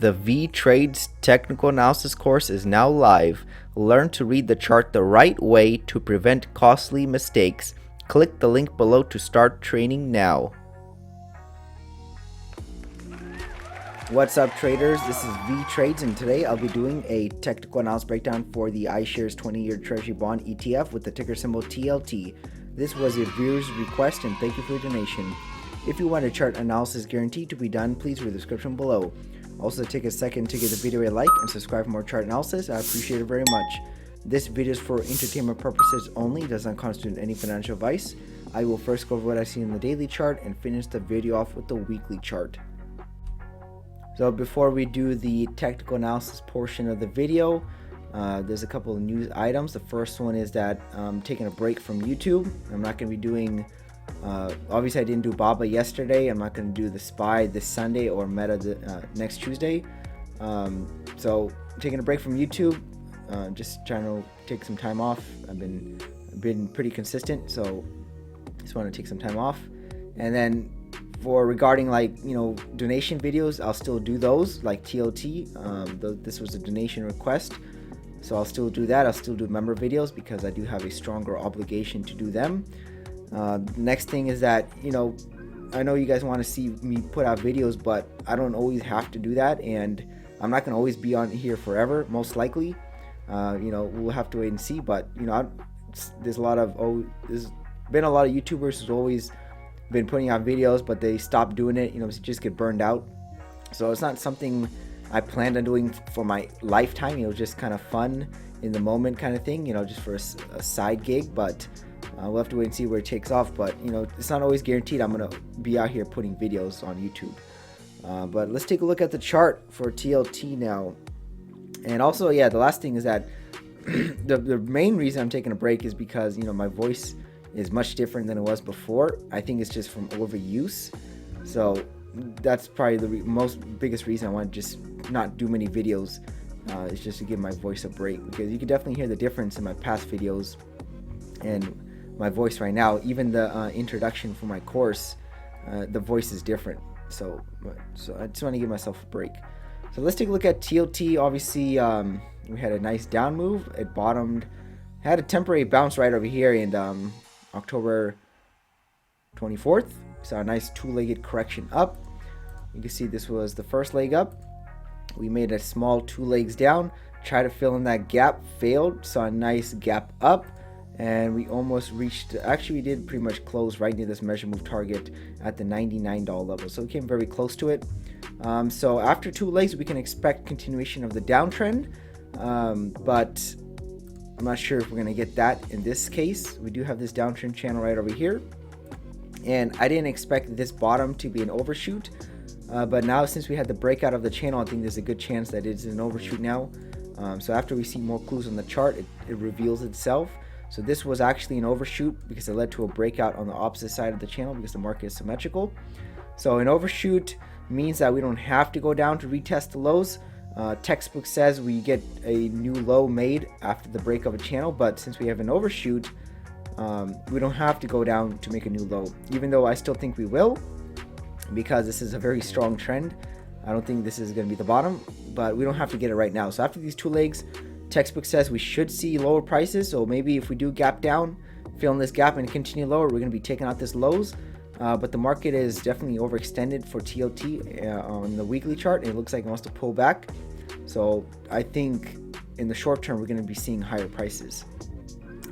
The Vee Trades technical analysis course is now live. Learn to read the chart the right way to prevent costly mistakes. Click the link below to start training now. What's up, traders? This is Vee Trades, and today I'll be doing a technical analysis breakdown for the Ishares 20-year Treasury bond ETF with the ticker symbol TLT. This was a viewer's request, and thank you for your donation. If you want a chart analysis guaranteed to be done, please read the description below. Also, take a second to give the video a like and subscribe for more chart analysis. I appreciate it very much. This video is for entertainment purposes only. It does not constitute any financial advice. I will first go over what I see in the daily chart and finish the video off with the weekly chart. So before we do the technical analysis portion of the video, there's a couple of news items. The first one is that I'm taking a break from YouTube. I'm not going to be doing obviously I didn't do BABA yesterday. I'm not going to do the SPY this Sunday or Meta next Tuesday. So I'm taking a break from YouTube, just trying to take some time off. I've been pretty consistent, so just want to take some time off. And then for regarding donation videos, I'll still do those, like TLT. This was a donation request, so I'll still do that. I'll still do member videos because I do have a stronger obligation to do them. Next thing is that, I know you guys want to see me put out videos, but I don't always have to do that, and I'm not going to always be on here forever, most likely. We'll have to wait and see, but there's been a lot of YouTubers who's always been putting out videos, but they stop doing it, just get burned out. So it's not something I planned on doing for my lifetime, just kind of fun in the moment kind of thing, just for a side gig, but we'll have to wait and see where it takes off. But it's not always guaranteed I'm gonna be out here putting videos on YouTube. But let's take a look at the chart for TLT now. And also, yeah, the last thing is that the main reason I'm taking a break is because my voice is much different than it was before. I think it's just from overuse. So that's probably the biggest reason I want to just not do many videos. Is just to give my voice a break, because you can definitely hear the difference in my past videos and my voice right now. Even the introduction for my course, the voice is different. So I just want to give myself a break. So let's take a look at TLT. Obviously, we had a nice down move. It bottomed, had a temporary bounce right over here in October 24th. So a nice two-legged correction up. You can see this was the first leg up. We made a small two legs down, tried to fill in that gap, failed, saw a nice gap up, and we almost reached, actually we did pretty much close right near this measure move target at the $99 level, so we came very close to it. So after two legs we can expect continuation of the downtrend, but I'm not sure if we're going to get that in this case. We do have this downtrend channel right over here, and I didn't expect this bottom to be an overshoot. But now, since we had the breakout of the channel, I think there's a good chance that it's an overshoot now. So after we see more clues on the chart, it reveals itself. So this was actually an overshoot because it led to a breakout on the opposite side of the channel because the market is symmetrical. So an overshoot means that we don't have to go down to retest the lows. Textbook says we get a new low made after the break of a channel, but since we have an overshoot, we don't have to go down to make a new low, even though I still think we will, because this is a very strong trend. I don't think this is going to be the bottom, but we don't have to get it right now. So after these two legs, textbook says we should see lower prices. So maybe if we do gap down, fill in this gap and continue lower, we're going to be taking out this lows. But the market is definitely overextended for TLT on the weekly chart. It looks like it wants to pull back. So I think in the short term, we're going to be seeing higher prices.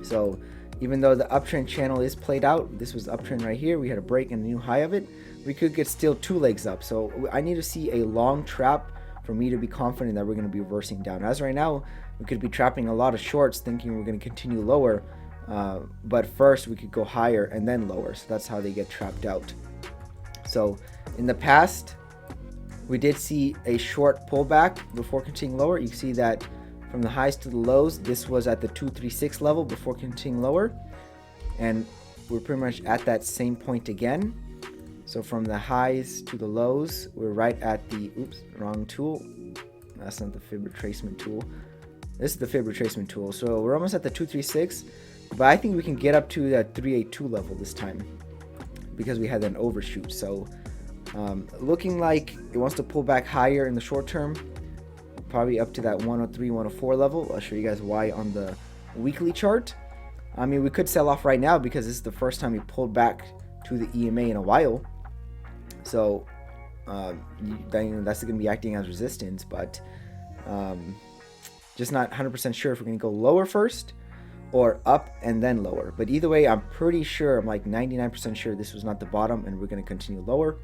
So even though the uptrend channel is played out, this was the uptrend right here, we had a break and a new high of it, we could get still two legs up. So I need to see a long trap for me to be confident that we're going to be reversing down. As right now, we could be trapping a lot of shorts thinking we're going to continue lower, but first we could go higher and then lower. So that's how they get trapped out. So in the past, we did see a short pullback before continuing lower. You see that from the highs to the lows, this was at the 236 level before continuing lower, and we're pretty much at that same point again. So from the highs to the lows, we're right at the, wrong tool. That's not the fib retracement tool. This is the fib retracement tool. So we're almost at the 236, but I think we can get up to that 382 level this time because we had an overshoot. So Looking like it wants to pull back higher in the short term, probably up to that 103, 104 level. I'll show you guys why on the weekly chart. I mean, we could sell off right now because this is the first time we pulled back to the EMA in a while. So that's going to be acting as resistance, but just not 100% sure if we're going to go lower first or up and then lower. But either way, I'm pretty sure, I'm like 99% sure this was not the bottom and we're going to continue lower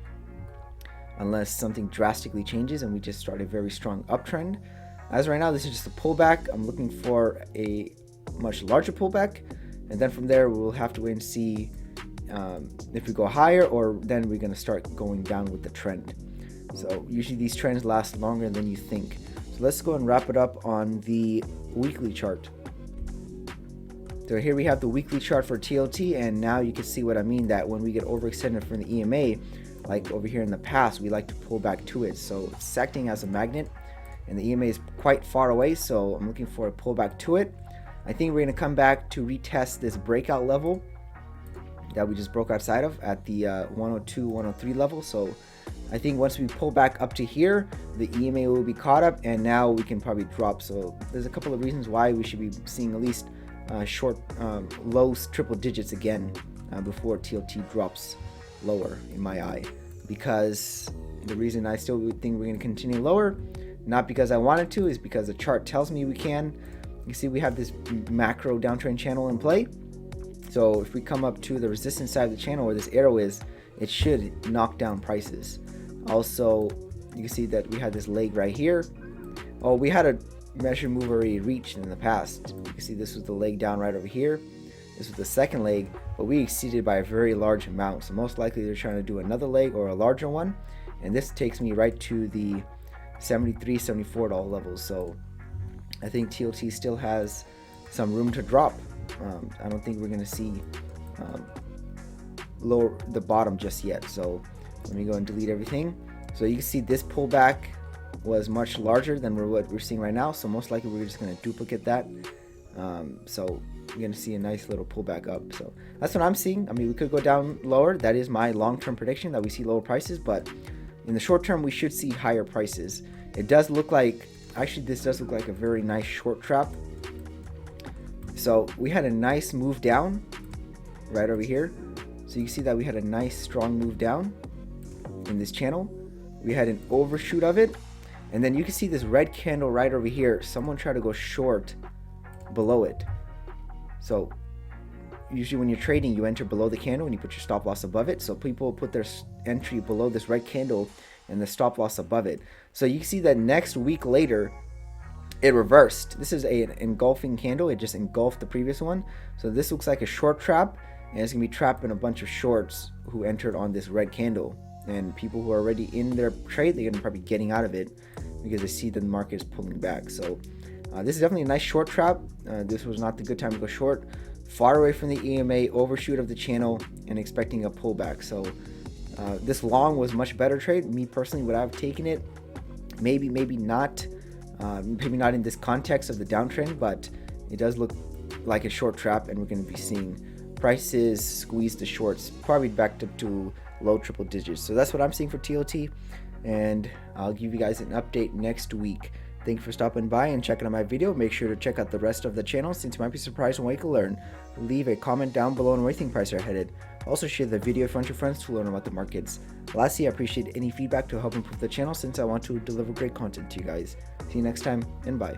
unless something drastically changes and we just start a very strong uptrend. As right now, this is just a pullback. I'm looking for a much larger pullback, and then from there we'll have to wait and see if we go higher, or then we're going to start going down with the trend. So usually these trends last longer than you think. So let's go and wrap it up on the weekly chart. So here we have the weekly chart for TLT, and now you can see what I mean, that when we get overextended from the EMA, like over here in the past, we like to pull back to it. So it's acting as a magnet, and the EMA is quite far away, so I'm looking for a pullback to it. I think we're going to come back to retest this breakout level that we just broke outside of at the 102, 103 level. So I think once we pull back up to here, the EMA will be caught up, and now we can probably drop. So there's a couple of reasons why we should be seeing at least short low triple digits again before TLT drops lower in my eye. Because the reason I still think we're going to continue lower, not because I wanted to, is because the chart tells me we can. You see we have this macro downtrend channel in play. So if we come up to the resistance side of the channel where this arrow is, it should knock down prices. Also, you can see that we had this leg right here. Oh, we had a measure move already reached in the past. You can see this was the leg down right over here. This was the second leg, but we exceeded by a very large amount. So most likely they're trying to do another leg or a larger one. And this takes me right to the $73, $74 levels. So I think TLT still has some room to drop. I don't think we're going to see lower the bottom just yet. So let me go and delete everything. So you can see this pullback was much larger than what we're seeing right now. So most likely we're just going to duplicate that. So you're going to see a nice little pullback up. So that's what I'm seeing. I mean, we could go down lower. That is my long-term prediction, that we see lower prices. But in the short term, we should see higher prices. It does look like, actually this does look like a very nice short trap. So we had a nice move down right over here. So you can see that we had a nice strong move down in this channel. We had an overshoot of it, and then you can see this red candle right over here. Someone tried to go short below it. So usually when you're trading, you enter below the candle and you put your stop loss above it. So people put their entry below this red candle and the stop loss above it. So you can see that next week later, it reversed. This is an engulfing candle. It just engulfed the previous one. So this looks like a short trap, and it's gonna be trapping a bunch of shorts who entered on this red candle. And people who are already in their trade, they're gonna probably getting out of it because they see that the market is pulling back. So this is definitely a nice short trap. This was not the good time to go short. Far away from the EMA, overshoot of the channel, and expecting a pullback. So this long was much better trade. Me personally, would I have taken it? Maybe not. Maybe not in this context of the downtrend, but it does look like a short trap, and we're going to be seeing prices squeeze the shorts probably back to low triple digits. So that's what I'm seeing for TLT, and I'll give you guys an update next week. Thank you for stopping by and checking out my video. Make sure to check out the rest of the channel since you might be surprised on what you can learn. Leave a comment down below on where you think prices are headed. Also share the video in front of your friends to learn about the markets. Lastly, I appreciate any feedback to help improve the channel since I want to deliver great content to you guys. See you next time, and bye.